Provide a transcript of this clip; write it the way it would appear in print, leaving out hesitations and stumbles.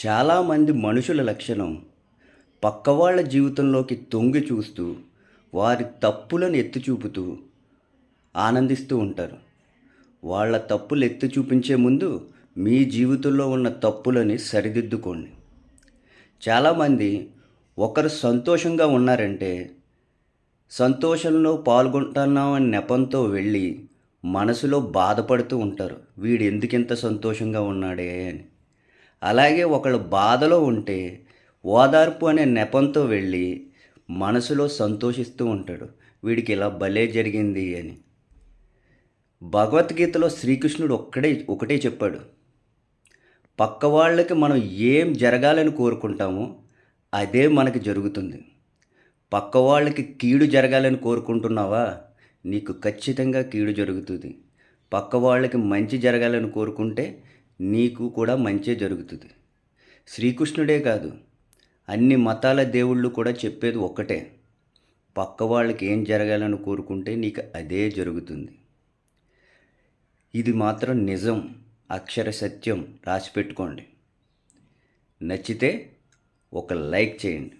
చాలామంది మనుషుల లక్షణం పక్కవాళ్ళ జీవితంలోకి తొంగి చూస్తూ వారి తప్పులను ఎత్తి చూపుతూ ఆనందిస్తూ ఉంటారు. వాళ్ళ తప్పులు ఎత్తి చూపించే ముందు మీ జీవితంలో ఉన్న తప్పులని సరిదిద్దుకోండి. చాలామంది ఒకరు సంతోషంగా ఉన్నారంటే సంతోషంలో పాల్గొంటున్నాం అనే నెపంతో వెళ్ళి మనసులో బాధపడుతూ ఉంటారు. వీడు ఎందుకింత సంతోషంగా ఉన్నాడే అని. అలాగే ఒకళ్ళు బాధలో ఉంటే ఓదార్పు అనే నెపంతో వెళ్ళి మనసులో సంతోషిస్తూ ఉంటాడు. వీడికి ఇలా భలే జరిగింది అని. భగవద్గీతలో శ్రీకృష్ణుడు ఒకటే చెప్పాడు. పక్క వాళ్ళకి మనం ఏం జరగాలని కోరుకుంటామో అదే మనకి జరుగుతుంది. పక్క వాళ్ళకి కీడు జరగాలని కోరుకుంటున్నావా? నీకు ఖచ్చితంగా కీడు జరుగుతుంది. పక్క వాళ్ళకి మంచి జరగాలని కోరుకుంటే నీకు కూడా మంచే జరుగుతుంది. శ్రీకృష్ణుడే కాదు, అన్ని మతాల దేవుళ్ళు కూడా చెప్పేది ఒక్కటే. పక్క వాళ్ళకి ఏం జరగాలని కోరుకుంటే నీకు అదే జరుగుతుంది. ఇది మాత్రం నిజం, అక్షర సత్యం. రాసిపెట్టుకోండి. నచ్చితే ఒక లైక్ చేయండి.